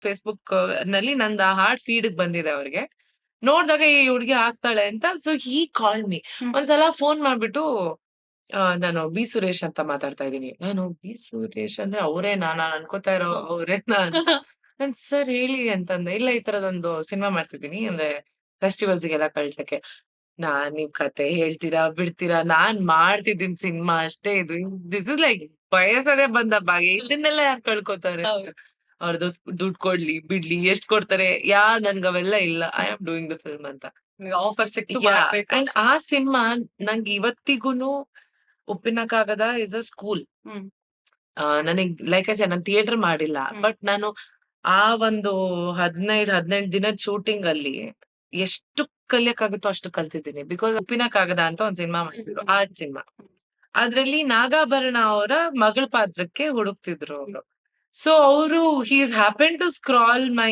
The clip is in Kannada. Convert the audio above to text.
ಫೇಸ್‌ಬುಕ್ ನಲ್ಲಿ ನಂದು ಆ ಹಾಡ್ ಫೀಡ್‌ಗ್ ಬಂದಿದೆ ಅವ್ರಿಗೆ. ನೋಡ್ದಾಗ ಈ ಹುಡ್ಗಿ ಹಾಕ್ತಾಳೆ ಅಂತ. So he called me. ಒಂದ್ಸಲ ಫೋನ್ ಮಾಡ್ಬಿಟ್ಟು ನಾನು ಬಿ. ಸುರೇಶ್ ಅಂತ ಮಾತಾಡ್ತಾ ಇದೀನಿ. ನಾನು ಬಿ. ಸುರೇಶ್ ಅಂದ್ರೆ ಅವ್ರೇನಾ? ನಾನ್ ಅನ್ಕೋತಾ ಇರೋ ಅವ್ರೇನಾ ಅಂತ. ನಾನ್ ಸರ್ ಹೇಳಿ ಅಂತಂದೆ. ಇಲ್ಲ ಈ ತರದೊಂದು ಸಿನಿಮಾ ಮಾಡ್ತಿದ್ದೀನಿ. ಅಂದ್ರೆ ಫೆಸ್ಟಿವಲ್ಸ್‌ಗೆಲ್ಲ ಕಳ್ಸಕ್ಕೆ. ನೀವ್ ಕತೆ ಹೇಳ್ತೀರಾ, ಬಿಡ್ತೀರಾ? ನಾನ್ ಮಾಡ್ತಿದ್ದೀನಿ ಸಿನಿಮಾ ಅಷ್ಟೇ ಇದು. ದಿಸ್ ಇಸ್ ಲೈಕ್ ಬಯಸದೆ ಬಂದ ಭಾಗ್ಯ. ಇದನ್ನೆಲ್ಲ ಯಾರ್ ಕಳ್ಕೊತಾರೆ ಅಂತ. ಅವ್ರ್ ದುಡ್ಡ್ ಕೊಡ್ಲಿ, ಬಿಡ್ಲಿ, ಎಷ್ಟ್ ಕೊಡ್ತಾರೆ? ನನ್ಗ್ ಅವೆಲ್ಲ ಇಲ್ಲ. I am doing the film ಅಂತ. ಆಫರ್ ಸಿಕ್ತು ಯಾಹ್! ಮಾಡ್ಬೇಕು ಅಂಡ್ ಅಷ್ಟೇ. ಆ ಸಿನಿಮಾ ನಂಗ್ ಇವತ್ತಿಗೂನು ಉಪ್ಪಿನ ಕಾಗದ ಇಸ್ ಅ ಸ್ಕೂಲ್. ಹ್ಮ್. ನನಗ್ ಲೈಕ್ ಐ ಸೆಡ್ ನಾನ್ ಥಿಯೇಟರ್ ಮಾಡಿಲ್ಲ. ಹ್ಮ್. ಬಟ್ ನಾನು ಆ ಒಂದು 15, 18 ದಿನದ ಶೂಟಿಂಗ್ ಅಲ್ಲಿ ಎಷ್ಟು ಕಲಿಯಕ್ಕಾಗುತ್ತೋ ಅಷ್ಟು ಕಲ್ತಿದ್ದೀನಿ. ಬಿಕಾಸ್ ಉಪ್ಪಿನ ಕಾಗದ ಅಂತ ಒಂದ್ ಸಿನಿಮಾ ಮಾಡ್ತಿದ್ರು. Art cinema. ಅದ್ರಲ್ಲಿ ನಾಗಾಭರಣ ಅವರ ಮಗಳ ಪಾತ್ರಕ್ಕೆ ಹುಡುಕ್ತಿದ್ರು ಅವ್ರು. ಸೊ ಅವ್ರು he is happen to scroll my